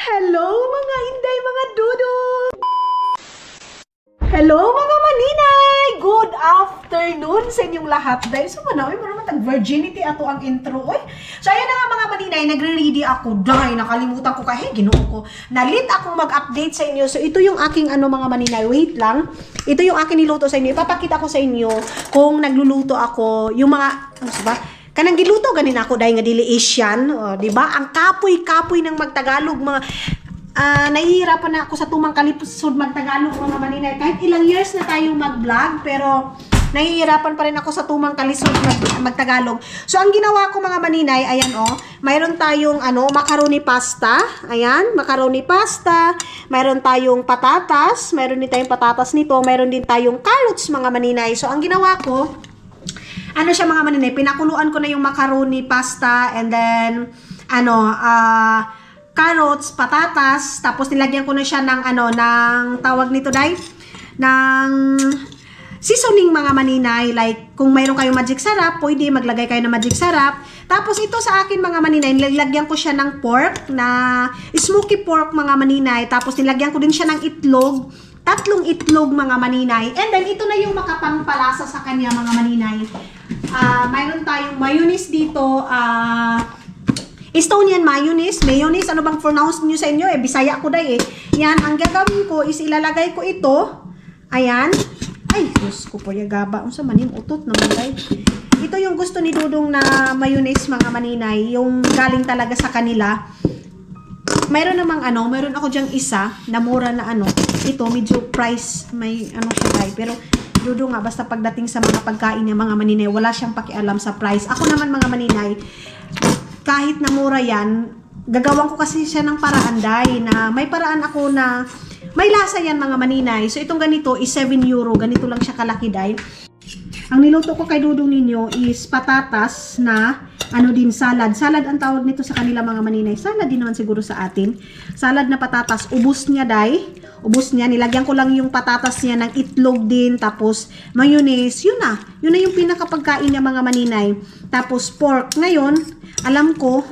Hello mga Inday, mga dudong! Hello mga maninay! Good afternoon sa inyong lahat. Dahil sa manawin mo naman tag-virginity ato ang intro. Oy. So ayan na nga mga maninay, nagre-ready ako. Dahil nakalimutan ko kahit ginoo ko. Nalit akong mag-update sa inyo. So ito yung aking mga maninay. Wait lang. Ito yung aking niluto sa inyo. Ipapakita ko sa inyo kung nagluluto ako. Yung mga, ano ba? Kanang giluto ganin ako dahil nga dili Asian, di ba? Ang kapoy-kapoy ng magtagalog mga nahihirapan na ako sa tumang kalisod magtagalog mga maninay. Kahit ilang years na tayong mag-vlog, pero nahihirapan pa rin ako sa tumang kalisod magtagalog. So ang ginawa ko mga maninay, ayan mayroon tayong macaroni pasta. Ayan, macaroni pasta. Mayroon tayong patatas, mayroon din tayong patatas nito, mayroon din tayong carrots mga maninay. So ang ginawa ko, siya mga maninay, pinakuluan ko na yung macaroni pasta and then carrots, patatas, tapos nilagyan ko na siya ng ng tawag nito dai ng seasoning mga maninay. Like kung mayroon kayong magic sarap, pwede maglagay kayo ng magic sarap. Tapos ito sa akin mga maninay, nilagyan ko siya ng pork na smoky pork mga maninay. Tapos nilagyan ko din siya ng itlog. 3 itlog mga maninay. And then ito na yung makapangpalasa sa kanya mga maninay. Mayroon tayong mayonnaise dito. Estonian mayonnaise. Mayonnaise, ano bang pronounce niyo sa inyo? Bisaya ko dai Yan, ang gagawin ko is ilalagay ko ito. Ayan. Ay, Diyos ko po, yagaba. Unsa manim utot naman dai. Ito yung gusto ni Dudong na mayonnaise mga maninay. Yung galing talaga sa kanila. Mayroon namang mayroon ako diyang isa na mura na ito medyo price may siya dai. Pero Dudo nga basta pagdating sa mga pagkain niya mga maninay, wala siyang pakialam sa price. Ako naman mga maninay, kahit na mura yan, gagawin ko kasi siya ng paraan dai na may paraan ako na may lasa yan mga maninay. So itong ganito is 7 euro, ganito lang siya kalaki dai. Ang niluto ko kay Dudong ninyo is patatas na din salad. Salad ang tawag nito sa kanila mga maninay. Salad din naman siguro sa atin. Salad na patatas. Ubus niya dai. Ubus niya. Nilagyan ko lang yung patatas niya ng itlog din. Tapos mayonnaise. Yun na. Yun na yung pinakapagkain niya mga maninay. Tapos pork. Ngayon, alam ko,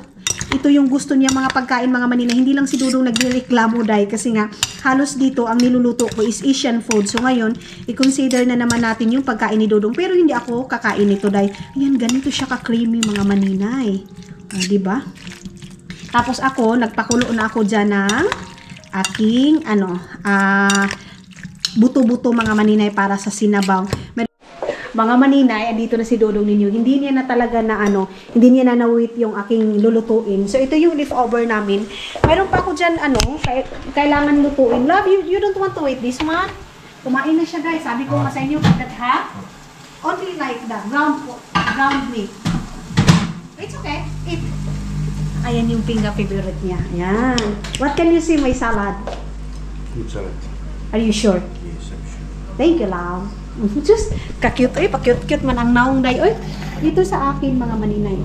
ito yung gusto niya mga pagkain mga maninay. Hindi lang si Dudong nagreklamo dai kasi nga halos dito ang niluluto ko is Asian food. So ngayon, i-consider na naman natin yung pagkain ni Dudong. Pero hindi ako kakain nito dai. Ayan, ganito siya ka-creamy mga maninay. Di ba? Tapos ako, nagpakulo na ako dyan ng aking buto-buto mga maninay para sa sinabaw. Mga maninay, dito na si Dudong ninyo. Hindi niya na talaga na hindi niya na na-wait yung aking lulutuin. So ito yung leftover namin. Mayroon pa ako diyan kailangan lutuin. Love, you don't want to wait this one? Kumain na siya guys. Sabi ko nga sa inyo pagkat only like that. Ground meat. It's okay. Eat. Ayan yung pinga favorite niya. Ayan. What can you see my salad? Fruit salad. Are you sure? Yes, I'm sure. Thank you, love. Just ka-cute pa-cute man ang naong day. Oy, dito sa akin mga maninay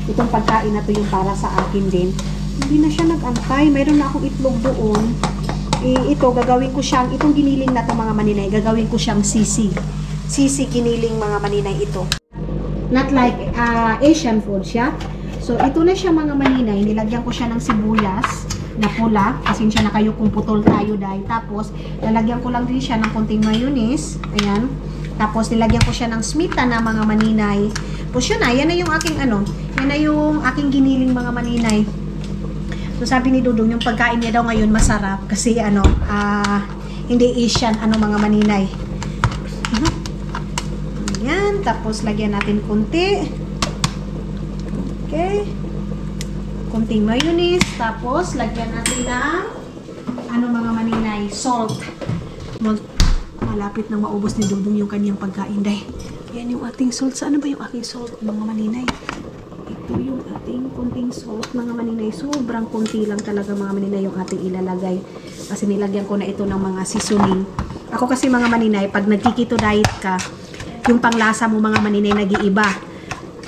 itong pagkain na to yung para sa akin din. Hindi na siya nag-antay. Mayroon na akong itlog doon. Ito gagawin ko siyang itong giniling na to mga maninay. Gagawin ko siyang sisi. Sisi giniling mga maninay ito. Not like Asian food siya. So ito na siya mga maninay. Nilagyan ko siya ng sibuyas na pula. Pasensya na kayo kung putol tayo dahil. Tapos, lalagyan ko lang din siya ng konting mayonnaise. Ayan. Tapos, nilagyan ko siya ng smita na mga maninay. Tapos, yun na. Yan na yung aking yan na yung aking giniling mga maninay. So, sabi ni Dudong, yung pagkain niya daw ngayon masarap. Kasi, hindi Asian, mga maninay. Ayan. Tapos, lagyan natin konti. Okay. Konting mayonnaise, tapos lagyan natin ng mga maninay, salt. Malapit nang maubos ni Dudong yung kanyang pagkain dahil. Yan yung ating salt. Saan ba yung aking salt mga maninay? Ito yung ating konting salt mga maninay. Sobrang konti lang talaga mga maninay yung ating ilalagay. Kasi nilagyan ko na ito ng mga seasoning. Ako kasi mga maninay, pag nagkikito diet ka, yung panglasa mo mga maninay nag-iiba.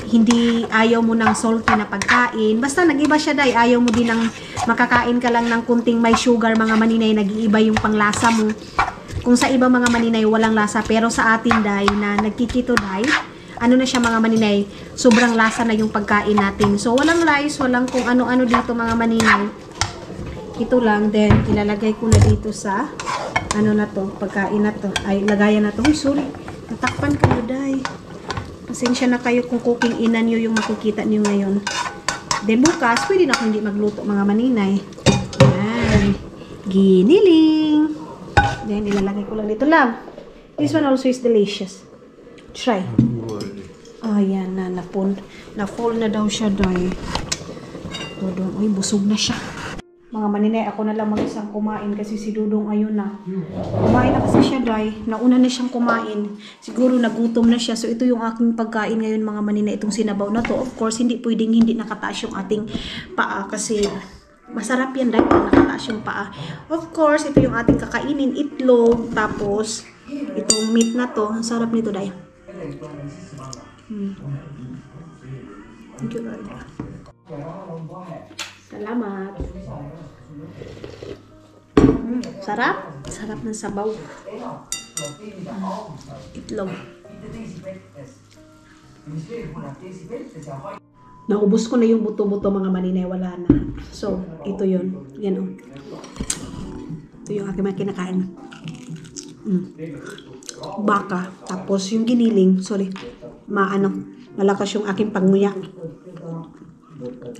Hindi ayaw mo ng salty na pagkain. Basta nag-iba siya dahil ayaw mo din ng makakain ka lang ng kunting may sugar mga maninay, nag-iiba yung panglasa mo. Kung sa iba mga maninay walang lasa, pero sa atin dahil na nagkikito dahil na siya mga maninay, sobrang lasa na yung pagkain natin. So walang rice, walang kung ano-ano dito mga maninay. Ito lang, then ilalagay ko na dito sa ano na to, pagkain na to. Ay, lagayan na to. Uy, sorry. Natakpan kayo, day. Pasensya na kayo kung cooking ina nyo yung makikita nyo ngayon. Then bukas, pwede na ako hindi magluto mga maninay. Yan. Giniling. Then ilalagay ko lang dito lang. This one also is delicious. Try. Oh, yan na. Na-fall na daw siya, day. Dudong, uy, busog na siya. Mga maninay, ako na lang mag-isang kumain kasi si Dudong ayun na. Kumain na kasi siya, day. Nauna na siyang kumain. Siguro nagutom na siya. So, ito yung aking pagkain ngayon, mga maninay. Itong sinabaw na to. Of course, hindi pwedeng hindi nakataas yung ating paa kasi masarap yan, day, pag nakataas yung paa. Of course, ito yung ating kakainin. Itlog, tapos itong meat na to. Ang sarap nito, day. Thank you, Lord. Salamat. Sarap. Sarap ng sabaw. Itlog. Naubos ko na yung buto-buto mga maninay. Wala na. So, ito yun. Yan o. Ito yung aking mga kinakain. Baka. Tapos yung giniling. Sorry. Malakas yung aking panguya.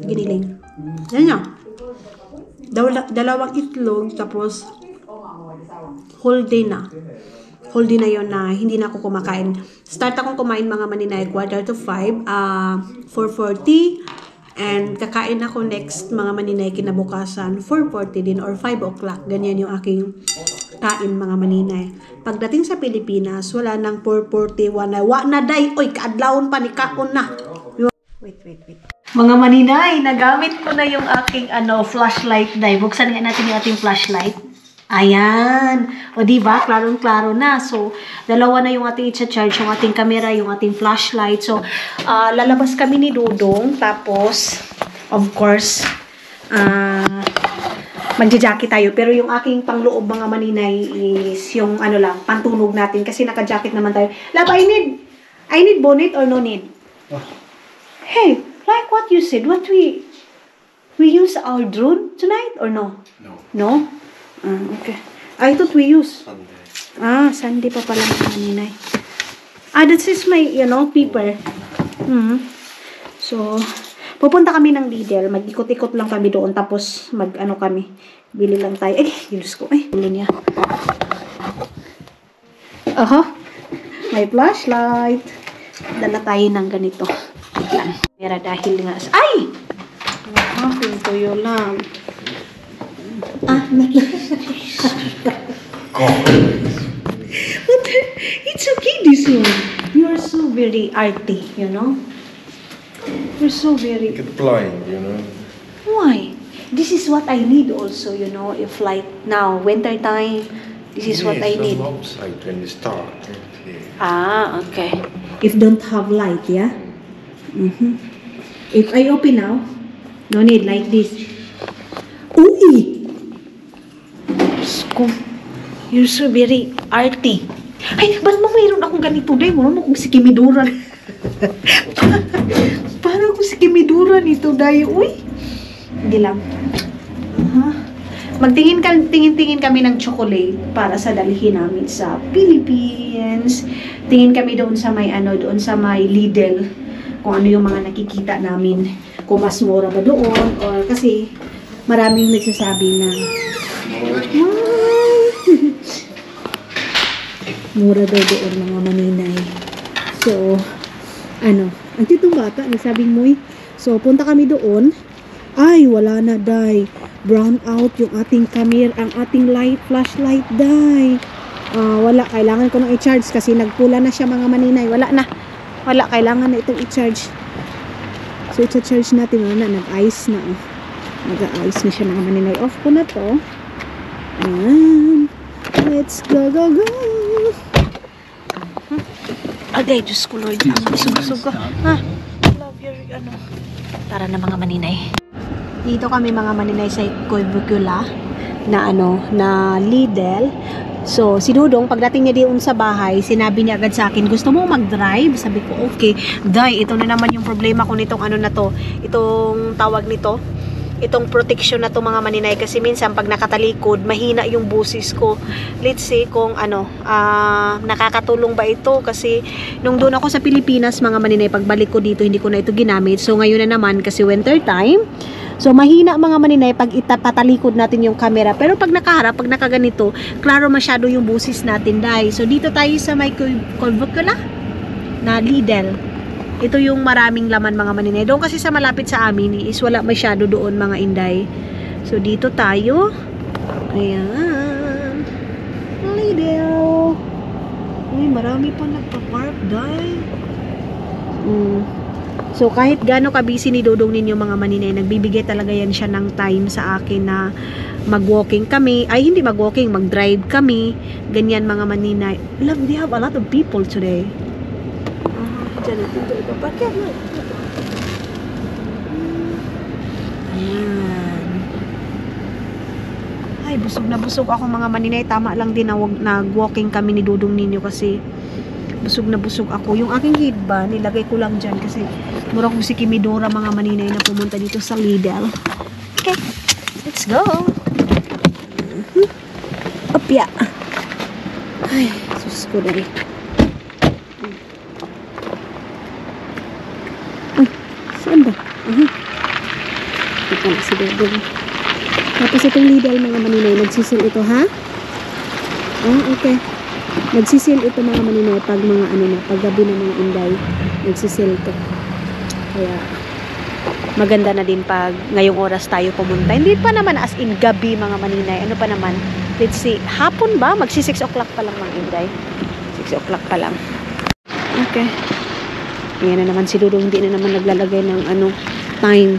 Giniling. Yan nyo. Dalawang itlog, tapos whole day na. Whole day na yun na hindi na ako kumakain. Start akong kumain mga maninay, 4:45, 4:40, and kakain ako next mga maninay kinabukasan, 4:40 din or 5 o'clock. Ganyan yung aking kain mga maninay. Pagdating sa Pilipinas, wala nang 4:41 na. Wa na day, oy, kaadlawon pa ni kaon na. Wait. Mga maninay, nagamit ko na yung aking flashlight, day. Buksan nga natin yung ating flashlight. Ayan. O diba? Klarong-klaro na. So, dalawa na yung ating i-charge, yung ating camera, yung ating flashlight. So, lalabas kami ni Dudong. Tapos, of course, magja-jacket tayo. Pero yung aking pangloob mga maninay is yung lang, pantulog natin. Kasi naka-jacket naman tayo. Lab, I need bonnet or no need? Hey, like what you said, what we use our drone tonight or no? No? Okay. I thought we use. Sunday. Sunday pa pala mga maninay. This is my, paper. So, pupunta kami ng Lidl. Mag-ikot-ikot lang kami doon. Tapos, kami. Bili lang tayo. Diyos ko. Ulo niya. May flashlight. Dala tayo ng ganito. Lang. Pera dahil nga. Ay! Pintuyo lang. But it's okay this one. You are so very arty, you know? You're so very... Get blind, you know. Why? This is what I need also, if like now, winter time, this is what I need. Outside when you start. Okay. If don't have light, yeah? If I open now, no need like this. Uy! Sko, you're so very arty. Ay, ba't mayroon akong ganito day? Muna akong si Kimiduran. Parang akong si Kimiduran ito day. Uy! Hindi lang. Tingin kami ng chocolate para sa dalhin namin sa Philippines. Tingin kami doon sa may doon sa may Lidl. Kung ano yung mga nakikita namin, kung mas mura ba doon, or kasi maraming nagsasabi na mura daw doon mga maninay. So, ang titong bata, nagsabing mo, so punta kami doon, ay wala na day, brown out yung ating camera, ang ating flashlight day. Wala, kailangan ko nang i-charge kasi nagpula na siya mga maninay, wala, kailangan na itong i-charge. So, i-charge natin. Nag-ice na. Nag-ice na siya mga maninay. Off ko na to. Ayan. Let's go. Agay, Diyos ko, Lord. Busog ko. Love your, Tara na mga maninay. Dito kami mga maninay sa Coybucula na Lidl. So, si Dudong, pagdating niya doon sa bahay, sinabi niya agad sa akin, gusto mo mag-drive? Sabi ko, okay. Day, ito na naman yung problema ko nitong na to. Itong tawag nito. itong protection na to mga maninay, kasi minsan pag nakatalikod mahina yung busis ko. Let's see kung nakakatulong ba ito, kasi nung doon ako sa Pilipinas mga maninay, pagbalik ko dito hindi ko na ito ginamit. So ngayon na naman kasi winter time, so mahina mga maninay pag patalikod natin yung camera. Pero pag nakaharap, pag nakaganito, klaro masyado yung busis natin, day. So dito tayo sa may Colvocula na Lidl. Ito yung maraming laman mga maninay. Doon kasi sa malapit sa amin is wala masyado doon mga inday. So dito tayo. Ayan. Lidl. Uy, marami pa nagpa-park, day. So kahit gaano ka-busy ni Dodong ninyo mga maninay, nagbibigay talaga yan siya ng time sa akin na mag-walking kami. Ay, hindi mag-walking, mag-drive kami. Ganyan mga maninay. Love, they have a lot of people today. Ayan. Ay, busog na busog ako mga maninay. Tama lang din na nag-walking kami ni Dudong ninyo kasi busog na busog ako. Yung aking headband, nilagay ko lang dyan kasi mura ko si Kimidora mga maninay na pumunta dito sa Lidl. Okay, let's go. Opya. Ay, sus ko dali. Saan ba? Ito na si Dodong. Tapos itong Lidl mga maninay, nagsisil ito ha? Okay. Nagsisil ito mga maninay pag mga pag gabi na mga inday, nagsisil ito. Kaya maganda na din pag ngayong oras tayo pumunta. Hindi pa naman as in gabi mga maninay. Ano pa naman? Let's see. Hapon ba? Magsi 6 o'clock pa lang mga inday. 6 o'clock pa lang. Okay. Ayan na naman si Dudong, hindi na naman naglalagay ng time.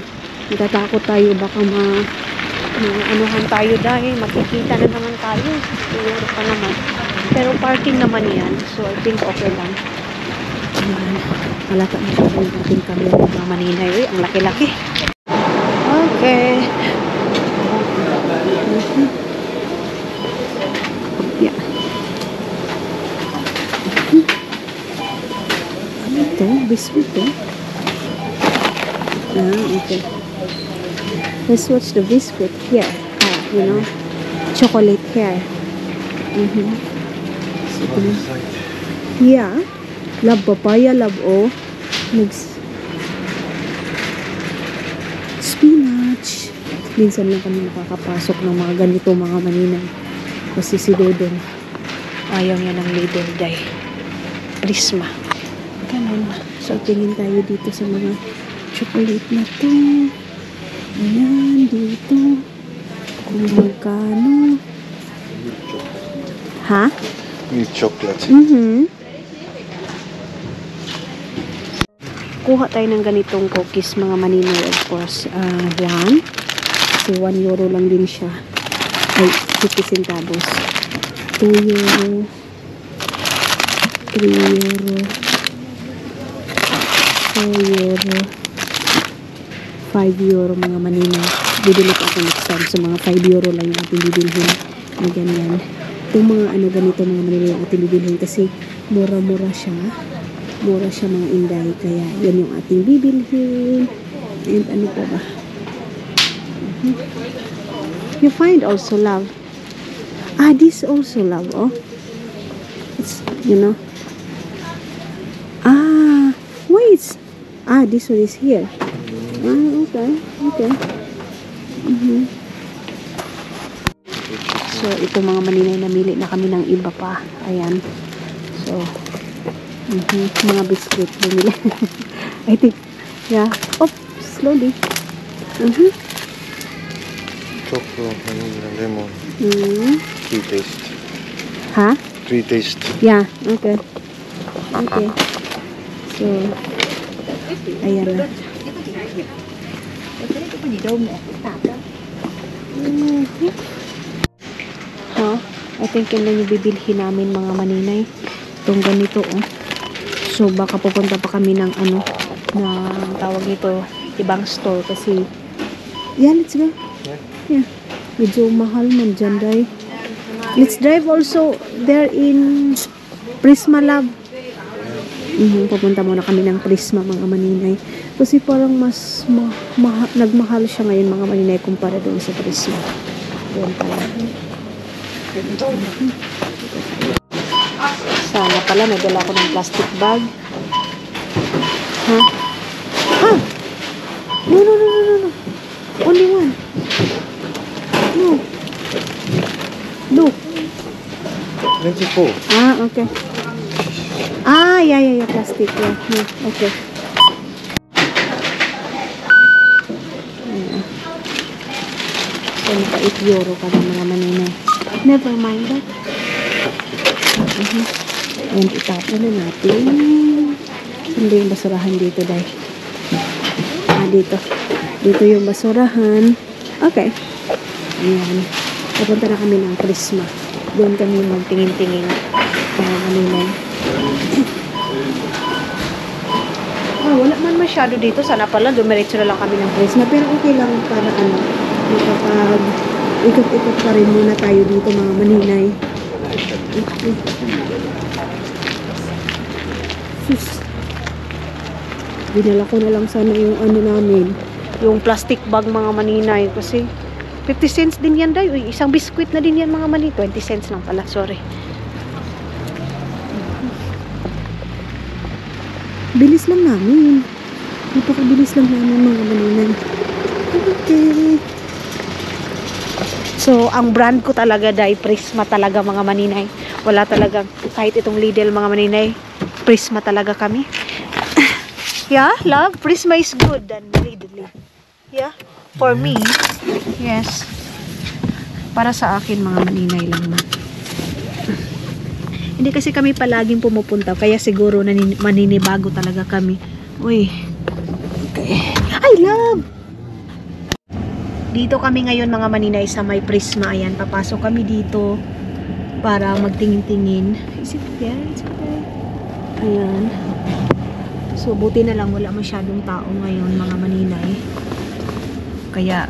Natatakot tayo, baka anuhan tayo dahil makikita na naman tayo. Siguro pa naman. Pero parking naman yan. So I think okay lang. Ayan. Malata na siya yung ating camera mga maninay. Uy, ang laki-laki. Okay. Yeah. Ito, biscuit to. Okay. Let's watch the biscuit here. Chocolate here. So, yeah. Love papaya, love spinach. Minsan lang kami nakakapasok ng mga ganito mga maninay. Kasi si Dodong ayaw niya ng Lidl day. Prisma. Ganun. So, tingin tayo dito sa mga chocolate na to. Ayan, dito. Kung magkano. Ha? Milk chocolate. Kuha tayo ng ganitong cookies mga maninay, of course. Yan. Kasi 1 euro lang din siya. Ay, 50 centavos. 2 euro. 3 euro. 4 euro. 5 euro mga maninay. Bibili ko ako next time. So mga 5 euro lang yung ating bibilhin. Na ganyan. Itong mga ganito mga maninay yung ating bibilhin. Kasi mura-mura siya. Mura siya mga inday. Kaya yan yung ating bibilhin. And ano po ba? You find also love. This also love. Oh. It's, wait. This one is here. Okay. So, ito mga maninay, namili na kami ng iba pa. Ayan. So, mga biscuit bumili. I think, yeah. Slowly. Chocolate, vanilla, lemon. 3 taste. Ha? 3 taste. Yeah, okay. So, ayan na. I think yun lang yung bibilhin namin mga maninay. Itong ganito, So, baka pupunta pa kami ng na tawag nito, ibang store kasi, let's go. Yeah. Medyo mahal man dyan, day. Let's drive also there in Prisma Lab. Pupunta muna kami ng Prisma mga maninay. Kasi parang mas nagmahal siya ngayon mga maninay kumpara doon sa Prisma. Doon pala. Sana pala may dala ko ng plastic bag. Ha? Ha? No, no, no, no, no, no. Only one. No. Look. 24. Ah, okay. Ah, yeah, plastic. Yeah. No, okay. Ayan. So, naka 8 euro ka ng mga maninay. Never mind that. Ayan, itapon na natin. Hindi yung basurahan dito, dahil. Ah, dito. Dito yung basurahan. Okay. Ayan. Pupunta na kami ng Prisma. Doon kami magtingin-tingin. Maninay. Wala man masyado dito. Sana pala dumiretso na lang kami ng Prisma. Pero okay lang para makapag ikot-ikot pa rin muna tayo dito mga maninay. Sus. Dinala ko na lang sana yung namin. Yung plastic bag mga maninay. Kasi 50 cents din yan, day. Uy, isang biskwit na din yan mga mani. 20 cents lang pala, sorry. Bilis lang namin. Napakabilis lang namin mga maninay. Okay. So, ang brand ko talaga, day, Prisma talaga mga maninay. Wala talaga, kahit itong Lidl mga maninay, Prisma talaga kami. Yeah, love, Prisma is good than Lidl. Yeah, for me, yes. Para sa akin mga maninay lang man. Hindi kasi kami palaging pumupunta, kaya siguro maninibago talaga kami. Uy. Okay. Ay, love! Dito kami ngayon mga maninay sa may Prisma. Ayan, papasok kami dito para magtingin-tingin. Is it there? Is it there? Ayan. So, buti na lang wala masyadong tao ngayon mga maninay. Kaya,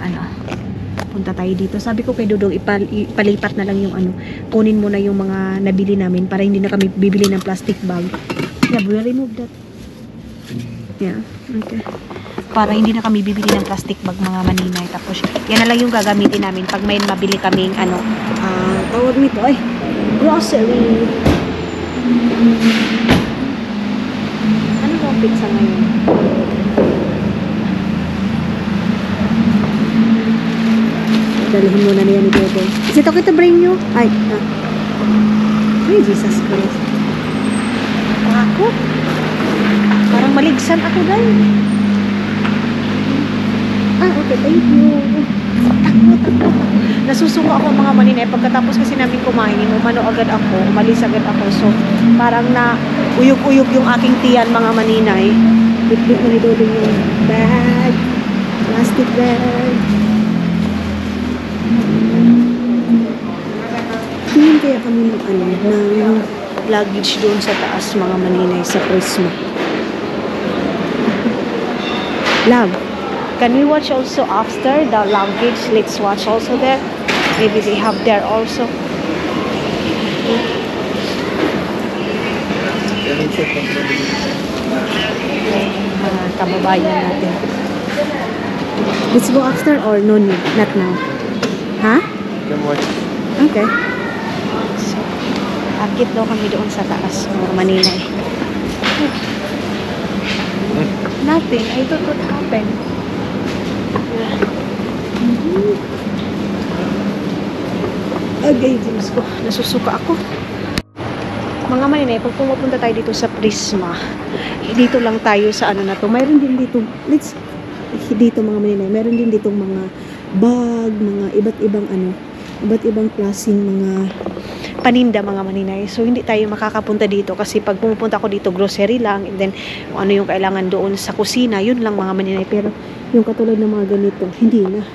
punta tayo dito. Sabi ko kay Dudong, ipalipat na lang yung kunin mo na yung mga nabili namin para hindi na kami bibili ng plastic bag. Yeah, we'll remove that. Yeah, okay. Para hindi na kami bibili ng plastic bag mga maninay. Tapos, yan na lang yung gagamitin namin pag may mabili kaming tawag nito, grocery. Ano ba ang pizza ngayon? Dalihin muna niya ni Bebe. Is it okay to bring you? Ay, Ay, Jesus Christ. Ako? Parang maligsan ako dahil. Okay, thank you. Takbo. Nasusuko ako mga maninay. Pagkatapos kasi namin kumain, umano agad ako, umalis agad ako. So, parang na uyog-uyog yung aking tiyan mga maninay. Bit-bit na ni Bebe yung bag. Plastic bag. Tingin kaya kami ng luggage doon sa taas mga maninay sa Prisma. Love, can we watch also after the luggage? Let's watch also there. Maybe they have there also. Kababayan natin. Let's go after or no need? Not now. Huh? Can watch. Okay. So, akit daw kami doon sa taas, mga maninay. Nothing. I thought what happened. Okay, James ko. Nasusuka ako. Mga maninay, pag pumunta tayo dito sa Prisma, dito lang tayo sa na to. Mayroon din dito, dito mga maninay, mayroon din dito mga bag, mga iba't ibang klaseng mga paninda mga maninay. So, hindi tayo makakapunta dito kasi pag pumupunta ako dito, grocery lang, and then kung ano yung kailangan doon sa kusina, yun lang mga maninay. Pero yung katulad ng mga ganito, hindi na.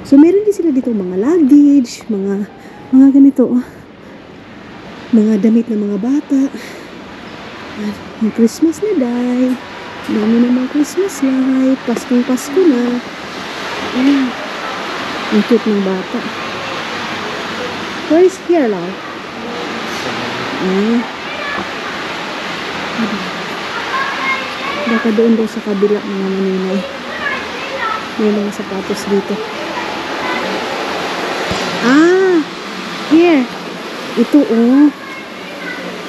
So, meron din sila dito mga luggage, mga ganito, mga damit ng mga bata. At yung Christmas na day. Dami na mga Christmas light. Pasko na. Ang cute ng bata. Where is here, love? Baka doon daw sa kabila mga maninay. May mga sapatos dito. Ah! Here! Ito oh.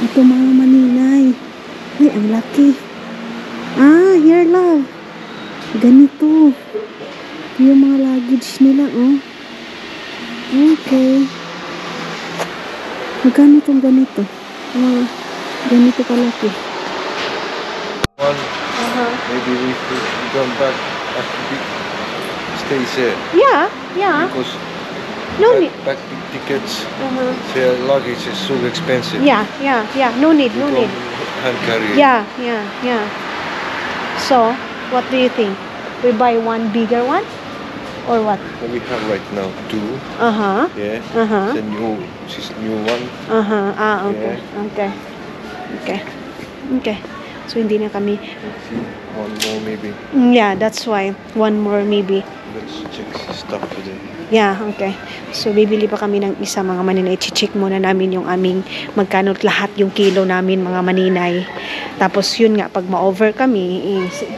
Ito mga maninay. Ay, ang laki. Ah, here love. Ganito. Yung mga luggage nila oh. Okay. Magkano itong ganito? Ganito kalaki. One, maybe we could come back after the stays here. Yeah, yeah. Because No need. back tickets, their luggage is so expensive. Yeah, yeah, yeah. No need, no You need. don't hand carry it. Yeah, yeah, yeah. So, what do you think? We buy one bigger one? Or what? What we have right now, 2. Uh-huh. Yeah. Uh-huh. The new one. Uh-huh. Ah, okay. Okay. Okay. Okay. So, hindi na kami. One more maybe. Yeah, that's why. One more maybe. Let's check stuff today. Yeah, okay. So, bibili pa kami ng isa mga maninay. I-check muna namin yung aming magkano lahat yung kilo namin mga maninay. Tapos, yun nga, pag ma-over kami,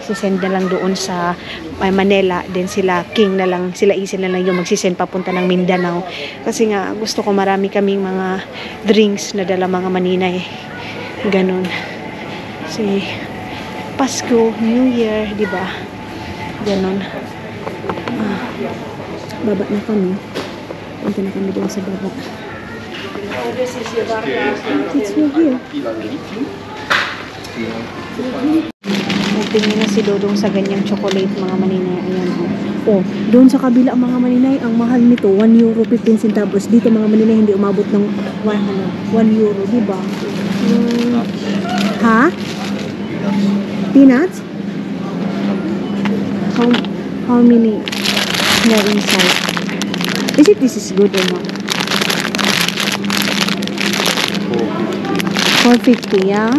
sisend na lang doon sa Manila. Then sila, King na lang, sila Isil na lang yung magsisend papunta ng Mindanao. Kasi nga, gusto ko marami kaming mga drinks na dala mga maninay. Ganon. Si Pasko, New Year, di ba? Ganon. Baba na kami. Punta na kami doon sa baba. This is your baba. It's right here. Nagtingin na si Dodong sa ganyang chocolate mga maninay. Ayan oh. Oh, doon sa kabila mga maninay, ang mahal nito, 1 euro 15 centavos. Dito mga maninay, hindi umabot ng 1 euro, di ba? Ha? Peanuts? How many? Here inside. This is good or not? 450, yeah.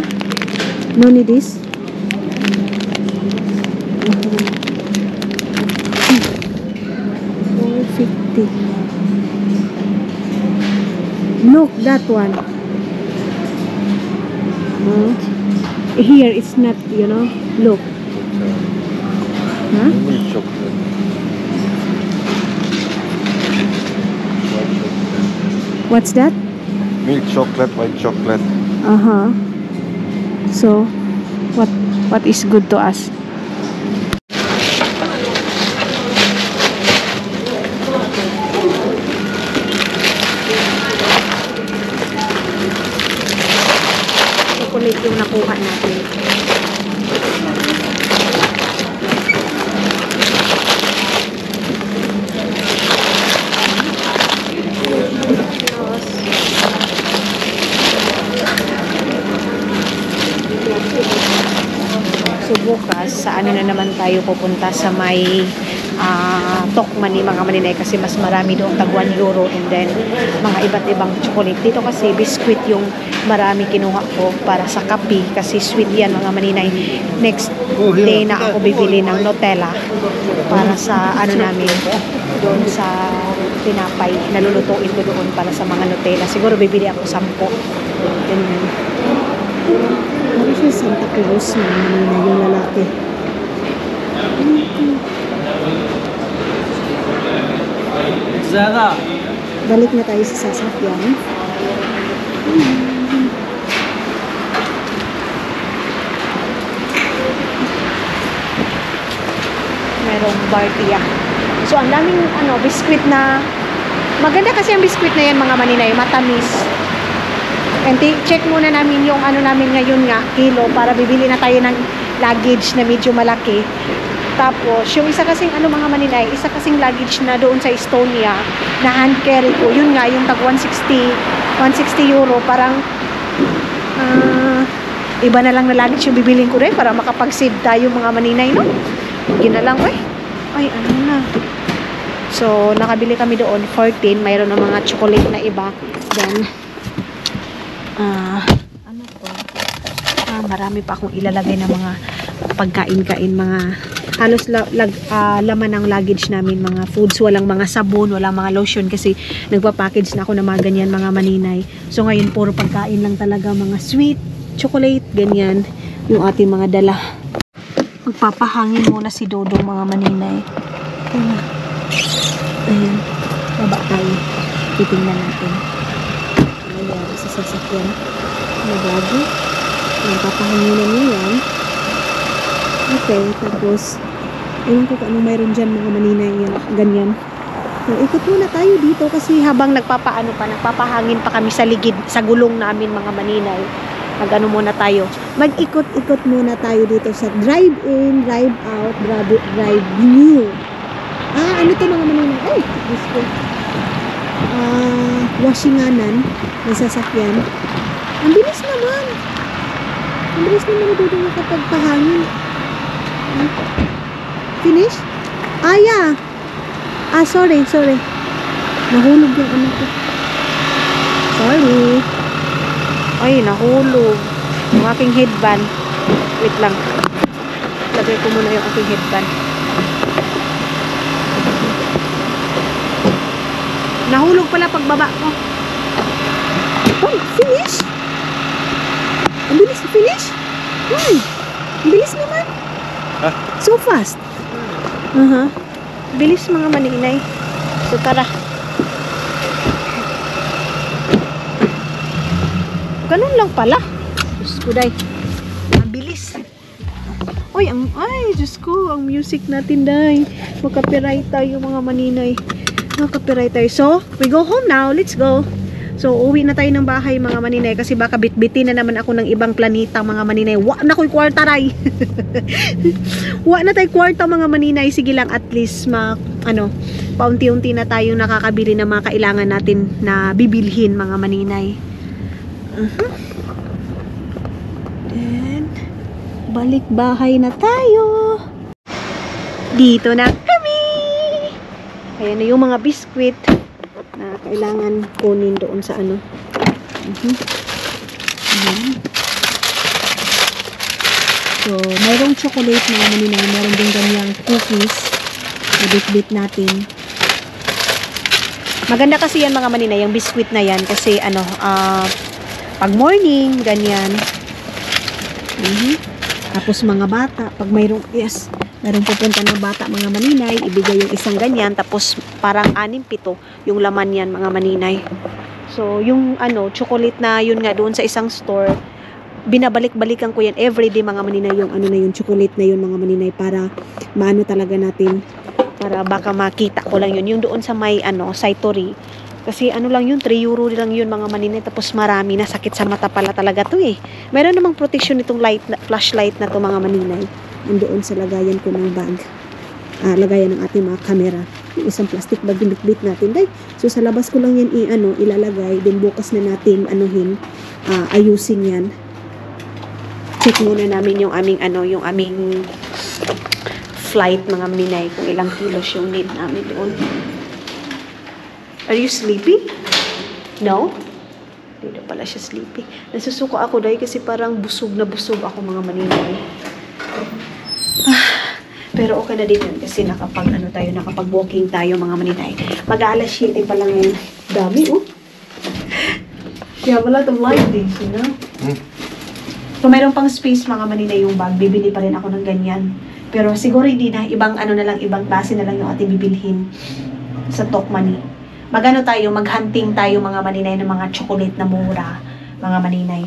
No need this. 450. Look, that one. Here it's not, you know. Look. Huh? Milk chocolate. What's that? Milk chocolate, white chocolate. Uh-huh. So, what is good to us? Chocolate yung nakuha natin. So bukas, sa ano na naman tayo pupunta sa may Tokman ni mga maninay kasi mas marami doon tag 1 euro and then mga iba't ibang chocolate. Dito kasi biscuit yung marami kinuha ko para sa kape kasi sweet yan mga maninay. Next day na ako bibili ng Nutella para sa ano namin doon sa tinapay. Nalulutuin ko doon para sa mga Nutella. Siguro bibili ako 10. Ganyan. Ano siya Santa Claus na yung lalaki? Balik na tayo sa sasakyan. Merong bartia. So ang daming biskwit na maganda kasi ang biskwit na yan mga maninay, matamis. And check muna namin yung namin ngayon nga, kilo, para bibili na tayo ng luggage na medyo malaki. Tapos, yung isa kasing mga maninay, isa kasing luggage na doon sa Estonia, na hand carry ko, yun nga, yung tag 160 euro, parang, iba na lang na luggage yung bibiling ko rin, para makapag-save tayo mga maninay, no? Yun na lang, ay, ano na. So, nakabili kami doon, 14, mayroon ng mga chocolate na iba, then, ano to? Marami pa akong ilalagay na mga pagkain-kain, mga halos laman ng luggage namin, mga foods, walang mga sabon, walang mga lotion kasi nagpa-package na ako ng mga ganyan mga maninay. So ngayon puro pagkain lang talaga, mga sweet, chocolate, ganyan yung ating mga dala. Magpapahangin muna si Dodong mga maninay. Ayan. Baba tayo. Titingnan natin. Ayan, sa sasakyan. Naglago. Ayan, papahanginan niya yan. Okay, tapos ewan ko kung anong mayroon dyan mga maninay. Yan, ganyan. So, ikot muna tayo dito kasi habang nagpapahangin pa kami sa ligid, sa gulong namin mga maninay. Mag-ano muna tayo. Mag-ikot-ikot muna tayo dito sa drive-in, drive-out, drive-new. Ano to mga maninay? Ay, Diyos ko. Washinganan ng sasakyan. Ang bilis naman. Ang bilis naman dito nakapagpahangin. Finish? Yeah. Sorry. Nahulog yung ano ko. Sorry. Ay, nahulog. Yung aking headband. Wait lang. Lagay ko muna yung aking headband. Nahulog pala pagbaba ko. Oh, finish? Ang bilis na finish? Ay, ang bilis naman. So fast. Bilis mga maninay. So tara. Ganun lang pala. Diyos ko day. Ang bilis. Ay, Diyos ko. Ang music natin day. Mag-copyright tayo mga maninay. Mag-copyright tayo. So, we go home now. Let's go. So, uwi na tayo ng bahay mga maninay kasi baka bitbitin na naman ako ng ibang planeta mga maninay. Wa na ko'y kwartaray. Wa na tayo kwarta mga maninay. Sige lang at least paunti-unti na tayong nakakabili ng mga kailangan natin na bibilhin mga maninay. Then, balik bahay na tayo. Dito na kami. Ayan na yung mga biskwit na kailangan kunin doon sa ano. So, mayroong chocolate mga maninay, mayroong din ganyang cookies na bit-bit natin. Maganda kasi yan mga maninay, yung biskwit na yan kasi pag morning, ganyan. Tapos mga bata, pag mayroong pupunta ng bata mga maninay, ibigay yung isang ganyan, tapos parang 6-7 yung laman yan mga maninay. So, yung chocolate na yun nga doon sa isang store, binabalik-balikan ko yan everyday mga maninay, yung chocolate na yun mga maninay, para maano talaga natin, para baka makita ko lang yun. Yung doon sa may Saitory, kasi lang yun, 3 euro lang yun mga maninay, tapos marami na, sakit sa mata pala talaga to eh. Meron namang protection itong flashlight na to mga maninay. Andoon sa lagayan ko ng bag. Lagayan ng ating mga camera. Yung isang plastic bag binitbit natin. So sa labas ko lang yan ilalagay. Then bukas na natin ayusin yan. Check muna namin yung aming flight mga maninay, kung ilang kilos yung need namin doon. Are you sleepy? No? Hindi pala siya sleepy. Nasusuko ako dahil kasi parang busog na busog ako mga maninay. Pero okay na din yun kasi nakapag-walking tayo mga maninay. Mag-aalas 7 pa lang yun. Dami You have a lot of light things, you know? So mayroon pang space mga maninay yung bag. Bibili pa rin ako ng ganyan. Pero siguro hindi na. Ibang klase na lang yung ating bibilhin sa Talk Money. Mag-hunting tayo mga maninay ng mga chocolate na mura. Mga maninay.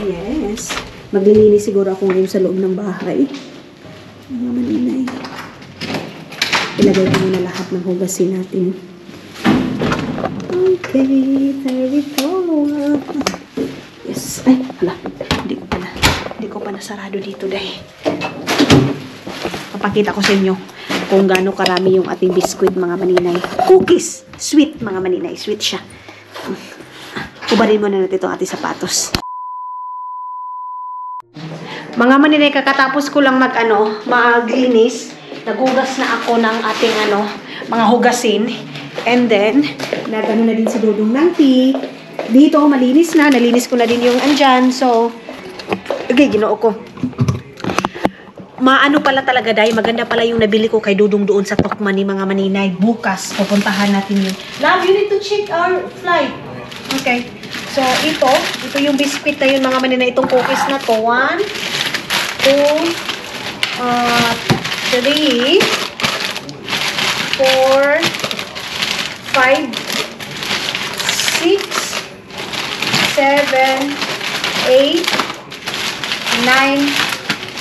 Yes. Maglilinis siguro ako ngayon sa loob ng bahay. Mga maninay. Ilagay ko muna lahat ng hugasin natin. Okay, there we go. Yes. Ay, hala. Hindi ko pa nasarado dito dahil. Papakita ko sa inyo kung gaano karami yung ating biskwit mga maninay. Cookies. Sweet mga maninay. Sweet siya. Ubarin muna natin itong ating sapatos. Mga maninay, kakatapos ko lang maglinis. Nagugas na ako ng ating mga hugasin. And then, na din si Dodong ng tea. Dito, malinis na. Nalinis ko na din yung andyan. So, okay, ginoo ko. Maano pala talaga dahil maganda pala yung nabili ko kay Dudong doon sa Talk Money mga maninay. Bukas, pupuntahan natin yun. Love, you need to check our flight. Okay. So, ito yung biscuit na yun mga maninay. Itong cookies na to. 1, 3, 4, 5, 6, 7, 8, 9,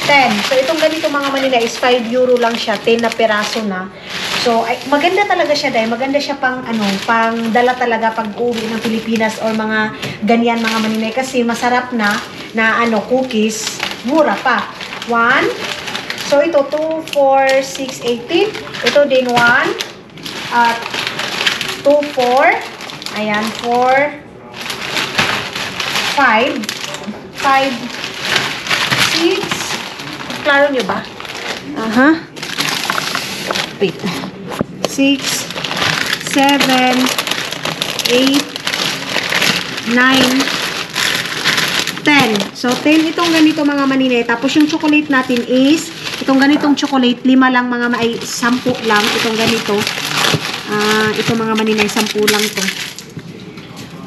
10. So, itong ganito mga manila is 5 euro lang siya. 10 na peraso na. So, ay, maganda talaga siya dahil maganda siya pang, pang dala talaga pag uwi ng Pilipinas or mga ganyan mga maninay. Kasi masarap na cookies. Mura pa. 1. So, ito 2, 4, 6, 18. Ito din 1. At 2, 4. Ayan, 4. 5. 5. 6. Klaro nyo ba? Wait. 6, 7, 8, 9, 10. So, 10 itong ganito mga maninay. Tapos yung chocolate natin is, itong ganitong chocolate, 5 lang mga, ay 10 lang. Itong ganito. Itong mga maninay, 10 lang to.